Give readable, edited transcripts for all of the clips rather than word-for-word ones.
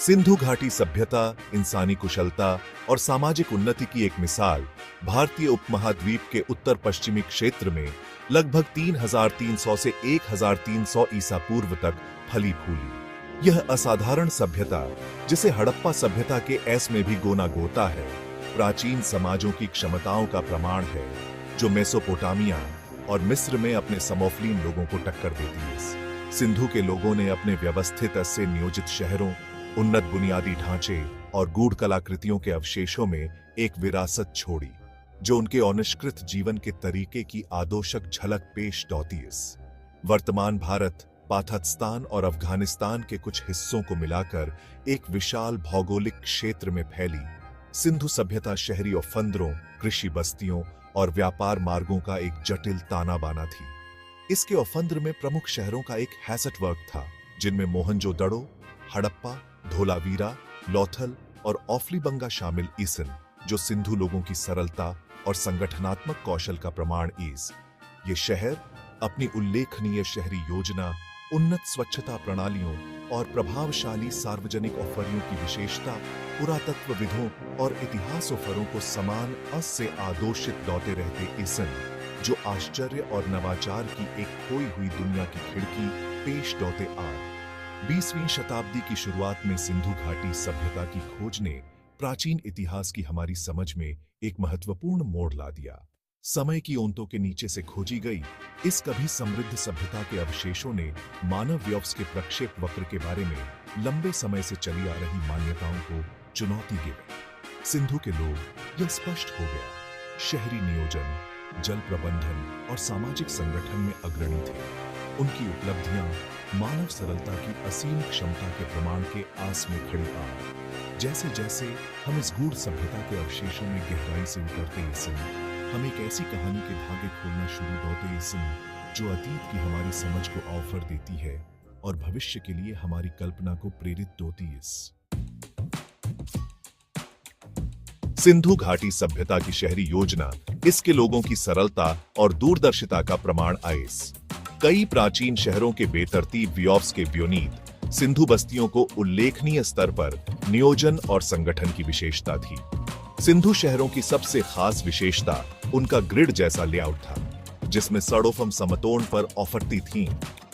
सिंधु घाटी सभ्यता, इंसानी कुशलता और सामाजिक उन्नति की एक मिसाल भारतीय उपमहाद्वीप के उत्तर पश्चिमी क्षेत्र में लगभग 3300 से 1300 ईसा पूर्व तक फली फूली। यह असाधारण सभ्यता, जिसे हड़प्पा सभ्यता के ऐस में भी गोना गोता है, प्राचीन समाजों की क्षमताओं का प्रमाण है, जो मेसोपोटामिया और मिस्र में अपने समोफलीन लोगों को टक्कर देती है। सिंधु के लोगों ने अपने व्यवस्थित से नियोजित शहरों, उन्नत बुनियादी ढांचे और गूढ़ कलाकृतियों के अवशेषों में एक विरासत छोड़ी, जो उनके अनिष्कृत जीवन के तरीके की आदर्शक झलक पेश डौती है। वर्तमान भारत, पाकिस्तान और अफगानिस्तान के कुछ हिस्सों को मिलाकर एक विशाल भौगोलिक क्षेत्र में फैली सिंधु सभ्यता शहरी ओफंदरों, कृषि बस्तियों और व्यापार मार्गों का एक जटिल ताना बाना थी। इसके ओफंद्र में प्रमुख शहरों का एक हैसट वर्क था, जिनमें मोहनजोदड़ो, हड़प्पा, धोलावीरा, लोथल और ओफलीबंगा शामिल ईसन, जो सिंधु लोगों की सरलता और संगठनात्मक कौशल का प्रमाण ईस। ये शहर अपनी उल्लेखनीय शहरी योजना, उन्नत स्वच्छता प्रणालियों और प्रभावशाली सार्वजनिक ऑफरियों की विशेषता, पुरातत्वविदों और इतिहासोफरों को समान अस से आदोषित दौते रहते ईसन, जो आश्चर्य और नवाचार की एक खोई हुई दुनिया की खिड़की पेश डौते आ। 20वीं शताब्दी की शुरुआत में सिंधु घाटी सभ्यता की खोज ने प्राचीन इतिहास की हमारी समझ में एक महत्वपूर्ण मोड़ ला दिया। समय की ओंतों के नीचे से खोजी गई इस कभी समृद्ध सभ्यता के अवशेषों ने मानव व्यवस के प्रक्षेप वक्र के बारे में लंबे समय से चली आ रही मान्यताओं को चुनौती दी। सिंधु के लोग यह स्पष्ट हो गया, शहरी नियोजन, जल प्रबंधन और सामाजिक संगठन में अग्रणी थे। उनकी उपलब्धियां मानव सरलता की असीम क्षमता के प्रमाण के आस में खड़ी आ। जैसे जैसे हम इस गूढ़ सभ्यता के अवशेषों में गहराई से उतरते हैं, हम एक ऐसी कहानी के धागे खोलना शुरू होते हैं, जो अतीत की हमारी समझ को ऑफर देती है और भविष्य के लिए हमारी कल्पना को प्रेरित होती है। सिंधु घाटी सभ्यता की शहरी योजना इसके लोगों की सरलता और दूरदर्शिता का प्रमाण आएस। कई प्राचीन शहरों के बेतरतीब व्योम्स के व्योनीत सिंधु बस्तियों को उल्लेखनीय स्तर पर नियोजन और संगठन की विशेषता थी। सिंधु शहरों की सबसे खास विशेषता उनका ग्रिड जैसा लेआउट था, जिसमें सड़ोफम समतोड़ पर ऑफरती थीं,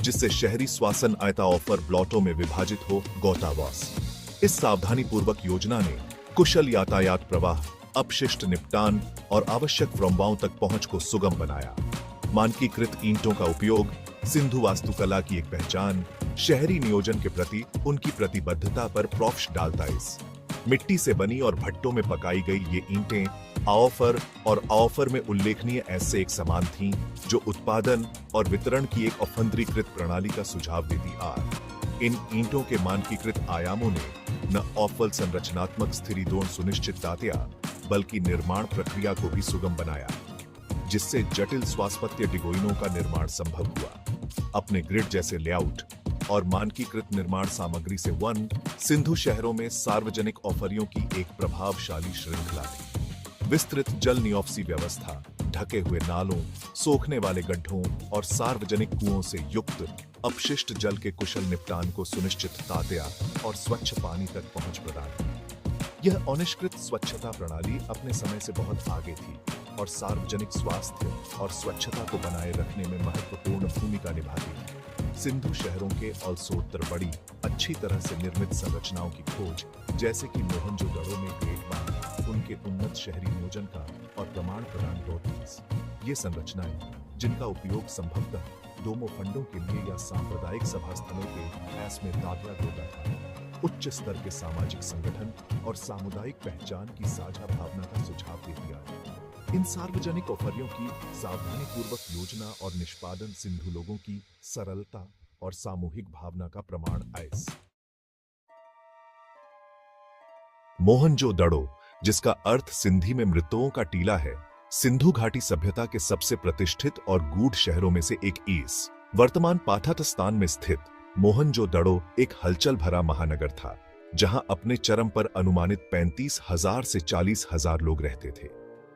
जिससे शहरी श्वसन आयता ऑफर ब्लॉटों में विभाजित हो गौतावास। इस सावधानी पूर्वक योजना ने कुशल यातायात प्रवाह, अपशिष्ट निपटान और आवश्यक व्रम्बाओं तक पहुंच को सुगम बनाया। मानकीकृत ईंटों का उपयोग सिंधु वास्तुकला की एक पहचान, शहरी नियोजन के प्रति उनकी प्रतिबद्धता पर प्रकाश डालता है। मिट्टी से बनी और भट्टों में पकाई गई ये ईंटें आओफर और आओफर में उल्लेखनीय ऐसे एक समान थीं, जो उत्पादन और वितरण की एक अफंद्रीकृत प्रणाली का सुझाव देती आ। इन ईंटों के मानकीकृत आयामों ने न अव्वल संरचनात्मक स्थिरीदोण सुनिश्चित दातिया, बल्कि निर्माण प्रक्रिया को भी सुगम बनाया, जिससे जटिल स्वास्थ्य डिगोइनों का निर्माण संभव हुआ। अपने ग्रिड जैसे लेआउट और मानकीकृत निर्माण सामग्री से सिंधु शहरों में सार्वजनिक ऑफरियों की एक प्रभावशाली श्रृंखला थी। विस्तृत जल निकासी व्यवस्था, ढके हुए नालों, सोखने वाले गड्ढों और सार्वजनिक कुओं से युक्त अपशिष्ट जल के कुशल निपटान को सुनिश्चित तात्या और स्वच्छ पानी तक पहुंच प्रदान। यह अनिष्कृत स्वच्छता प्रणाली अपने समय से बहुत आगे थी और सार्वजनिक स्वास्थ्य और स्वच्छता को बनाए रखने में महत्वपूर्ण भूमिका निभाती थी। सिंधु शहरों के अलसोत्तर बड़ी अच्छी तरह से निर्मित संरचनाओं की खोज, जैसे कि मोहनजोदड़ो में ग्रेट बांध, उनके उन्नत शहरी नियोजन का और प्रमाण प्रदान होती। ये संरचनाएं, जिनका उपयोग संभवतः डोमो फंडों के लिए या सांप्रदायिक सभा स्थलों के ऐस में दाखिला होता था, उच्च स्तर के सामाजिक संगठन और सामुदायिक पहचान की साझा भावना का सुझाव देती है। इन सार्वजनिक ऑफरियों की सावधानीपूर्वक योजना और निष्पादन सिंधु लोगों की सरलता और सामूहिक भावना का प्रमाण आएस। मोहनजोदड़ो, जिसका अर्थ सिंधी में मृतकों का टीला है, सिंधु घाटी सभ्यता के सबसे प्रतिष्ठित और गूढ़ शहरों में से एक ईस। वर्तमान पाकिस्तान में स्थित मोहनजोदड़ो एक हलचल भरा महानगर था, जहां अपने चरम पर अनुमानित 35,000 से 40,000 लोग रहते थे।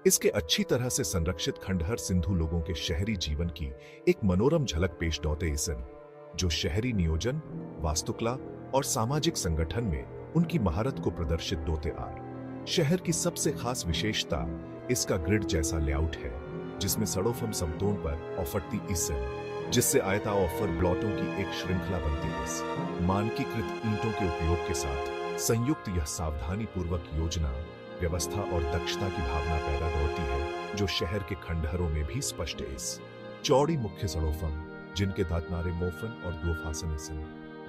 इसके अच्छी तरह से संरक्षित खंडहर सिंधु लोगों के शहरी जीवन की एक मनोरम झलक पेश डौते ईसन, जो शहरी नियोजन, वास्तुकला और सामाजिक संगठन में उनकी महारत को प्रदर्शित दोते आर। शहर की सबसे खास विशेषता इसका ग्रिड जैसा लेआउट है, जिसमें सड़ोफम समतोन पर ऑफरती ईसन, जिससे आयता ऑफर ब्लॉटों की एक श्रृंखला बनती है। मानकीकृत ईंटों के उपयोग के साथ संयुक्त यह सावधानी पूर्वक योजना, व्यवस्था और दक्षता की भावना पैदा होती है, जो शहर के खंडहरों में भी स्पष्ट है। चौड़ी मुख्य सड़ोफम, जिनके दांतनारे मोफन और दो फासन ईसन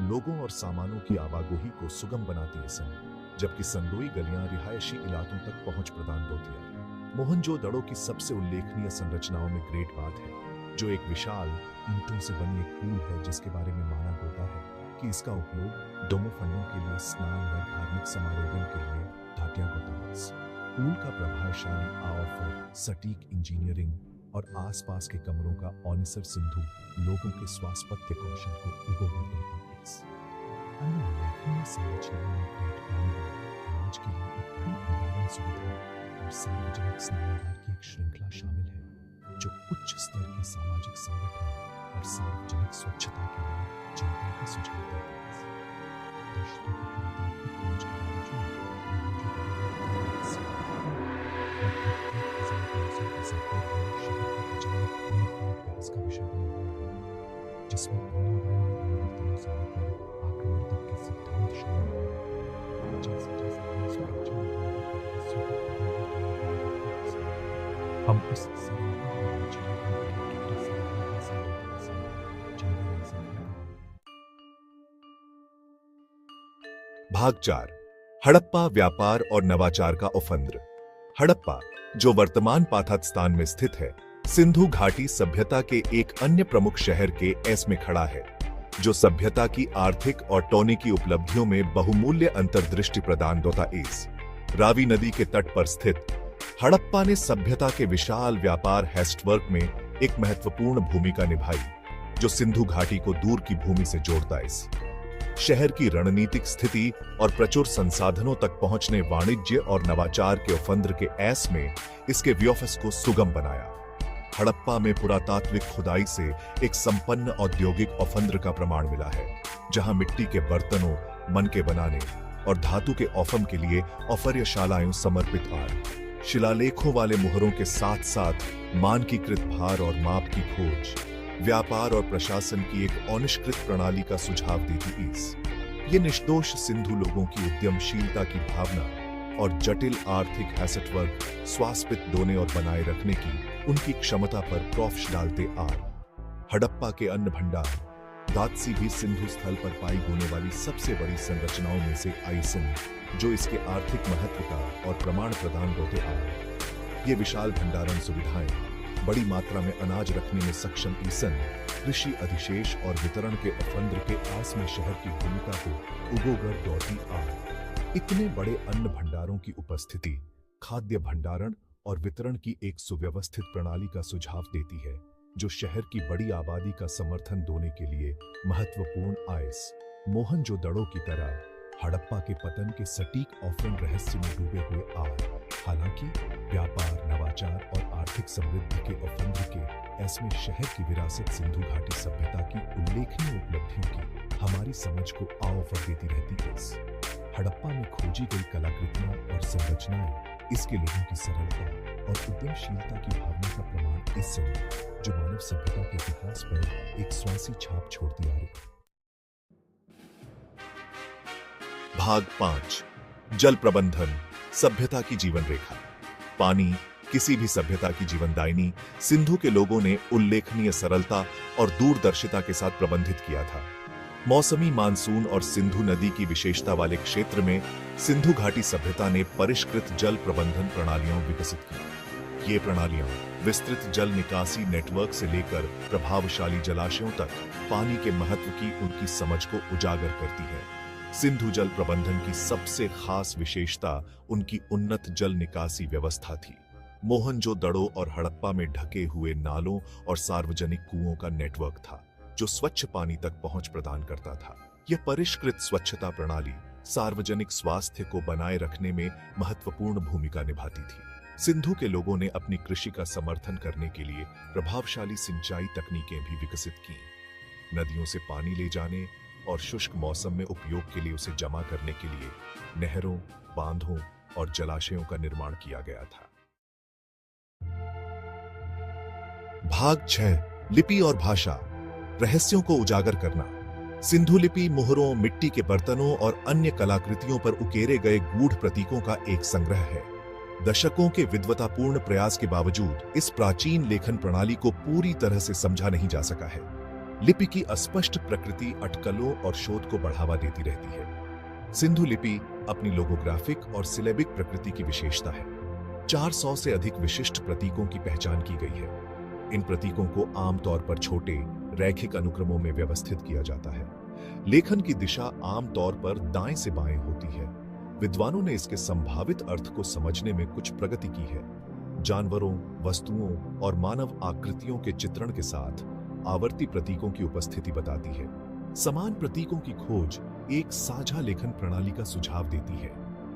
लोगों और सामानों की आवागोही को सुगम बनाती है, जबकि संदोई गलियां रिहायशी इलाकों तक पहुंच प्रदान होती है। मोहनजोदड़ो की सबसे उल्लेखनीय संरचनाओं में ग्रेट बाथ है, जो एक विशाल ईंटों से बनी एक पूल है, जिसके बारे में माना होता है कि इसका उपयोग डोमोफन्नों के लिए स्नान या धार्मिक समारोहों के लिए घाटिया होता है। पूल का प्रभावशाली आवाफर, सटीक इंजीनियरिंग और आसपास के कमरों का ऑनिसर सिंधु लोगों के स्वास्थ्य कौशल को उजागर करता है। अन्य उल्लेखनीय संरचनाओं में ग्रेट कार्निवल, अनाज के लिए एक बड़ी भंडारण सुविधा और सार्वजनिक स्नानागार की एक श्रृंखला शामिल है, जो उच्च स्तर के सामाजिक संगठन और सार्वजनिक स्वच्छता के लिए जनता का सुझाव देते हैं। दर्शकों की पुरातात्विक खोज के बावजूद का विषय बना हुआ है, जिसमें पर्यावरणीय परिवर्तनों से लेकर आक्रमण तक के सिद्धांत शामिल हैं। जैसे जैसे हम उस भाग 4, हड़प्पा व्यापार और नवाचार का उफंद्र। हड़प्पा, जो वर्तमान पाकिस्तान में स्थित है, सिंधु घाटी सभ्यता के एक अन्य प्रमुख शहर के एस में खड़ा है, जो सभ्यता की आर्थिक और टॉनिकी उपलब्धियों में बहुमूल्य अंतर्दृष्टि प्रदान होता है। रावी नदी के तट पर स्थित हड़प्पा ने सभ्यता के विशाल व्यापार हेस्टवर्क में एक महत्वपूर्ण भूमिका निभाई, जो सिंधु घाटी को दूर की भूमि से जोड़ता है। शहर की रणनीतिक स्थिति और प्रचुर संसाधनों तक पहुंचने वाणिज्य और नवाचार के उफंद्र के ऐस में इसके व्योफस को सुगम बनाया। हड़प्पा में पुरातात्विक खुदाई से एक संपन्न औद्योगिक औफंद्र का प्रमाण मिला है, जहां मिट्टी के बर्तनों, मन के बनाने और धातु के औफम के लिए औफर्यशालाएं समर्पित आर। शिलालेखों वाले मुहरों के साथ साथ मानकीकृत भार और माप की खोज व्यापार और प्रशासन की एक अनिष्कृत प्रणाली का सुझाव देती है। ये निर्दोष सिंधु लोगों की उद्यमशीलता की भावना और जटिल आर्थिक हैसेटवर्क स्वास्थ्य दोने और बनाए रखने की उनकी क्षमता पर प्रॉफ्श डालते आर। हड़प्पा के अन्न भंडार दात्सी भी सिंधु स्थल पर पाई होने वाली सबसे बड़ी संरचनाओं में से आइसन, जो इसके आर्थिक महत्व का और प्रमाण प्रदान होते आर। ये विशाल भंडारण सुविधाएं, बड़ी मात्रा में अनाज रखने में सक्षम ईसन, कृषि अधिशेष और वितरण के उफंद्र के आस में शहर की भूमिका को उजागर करती आर। इतने बड़े अन्न भंडारों की उपस्थिति खाद्य भंडारण और वितरण की एक सुव्यवस्थित प्रणाली का सुझाव देती है, जो शहर की बड़ी आबादी का समर्थन देने के लिए महत्वपूर्ण आयस। मोहनजोदड़ो की तरह हड़प्पा के पतन के सटीक ऑफरन रहस्य में डूबे हुए आर। हालांकि व्यापार, नवाचार और आर्थिक समृद्धि के उफंद्र के ऐसे शहर की विरासत सिंधु घाटी सभ्यता की उल्लेखनीय उपलब्धियों की हमारी समझ को आवर देती रहती है। हड़प्पा में खोजी गई कलाकृतियां और संरचनाएं इसके लोगों की सरलता और उद्यमशीलता की भावना का प्रमाण इस समय, जो मानव सभ्यता के इतिहास पर एक स्वासी छाप छोड़ती आ रही है। भाग 5, जल प्रबंधन, सभ्यता की जीवन रेखा। पानी किसी भी सभ्यता की जीवनदायिनी सिंधु के लोगों ने उल्लेखनीय सरलता और दूरदर्शिता के साथ प्रबंधित किया था। मौसमी मानसून और सिंधु नदी की विशेषता वाले क्षेत्र में सिंधु घाटी सभ्यता ने परिष्कृत जल प्रबंधन प्रणालियां विकसित की। ये प्रणालियां विस्तृत जल निकासी नेटवर्क से लेकर प्रभावशाली जलाशयों तक पानी के महत्व की उनकी समझ को उजागर करती है। सिंधु जल प्रबंधन की सबसे खास विशेषता उनकी उन्नत जल निकासी व्यवस्था थी। मोहनजोदड़ो और हड़प्पा में ढके हुए नालों और सार्वजनिक कुओं का नेटवर्क था, जो स्वच्छ पानी तक पहुंच प्रदान करता था। यह परिष्कृत स्वच्छता प्रणाली सार्वजनिक स्वास्थ्य को बनाए रखने में महत्वपूर्ण भूमिका निभाती थी। सिंधु के लोगों ने अपनी कृषि का समर्थन करने के लिए प्रभावशाली सिंचाई तकनीकें भी विकसित की। नदियों से पानी ले जाने, और शुष्क मौसम में उपयोग के लिए उसे जमा करने के लिए नहरों, बांधों और जलाशयों का निर्माण किया गया था। भाग 6, लिपि और भाषा, रहस्यों को उजागर करना। सिंधु लिपि मोहरों, मिट्टी के बर्तनों और अन्य कलाकृतियों पर उकेरे गए गूढ़ प्रतीकों का एक संग्रह है। दशकों के विद्वतापूर्ण प्रयास के बावजूद इस प्राचीन लेखन प्रणाली को पूरी तरह से समझा नहीं जा सका है। लिपि की अस्पष्ट प्रकृति अटकलों और शोध को बढ़ावा देती रहती है। सिंधु लिपि अपनी लोगोग्राफिक और सिलेबिक प्रकृति की विशेषता है। 400 से अधिक विशिष्ट प्रतीकों की पहचान की गई है। इन प्रतीकों को आमतौर पर छोटे, रैखिक अनुक्रमों में व्यवस्थित किया जाता है। लेखन की दिशा आमतौर पर दाएं से बाएं होती है। विद्वानों ने इसके संभावित अर्थ को समझने में कुछ प्रगति की है। जानवरों, वस्तुओं और मानव आकृतियों के चित्रण के साथ आवर्ती प्रतीकों की उपस्थिति बताती है। समान प्रतीकों की खोज एक साझा लेखन प्रणाली का सुझाव देती है।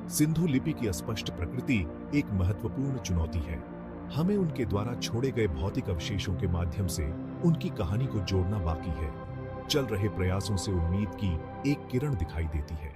सिंधु लिपि की अस्पष्ट प्रकृति एक महत्वपूर्ण चुनौती है। हमें उनके द्वारा छोड़े गए भौतिक अवशेषों के माध्यम से उनकी कहानी को जोड़ना बाकी है। चल रहे प्रयासों से उम्मीद की एक किरण दिखाई देती है।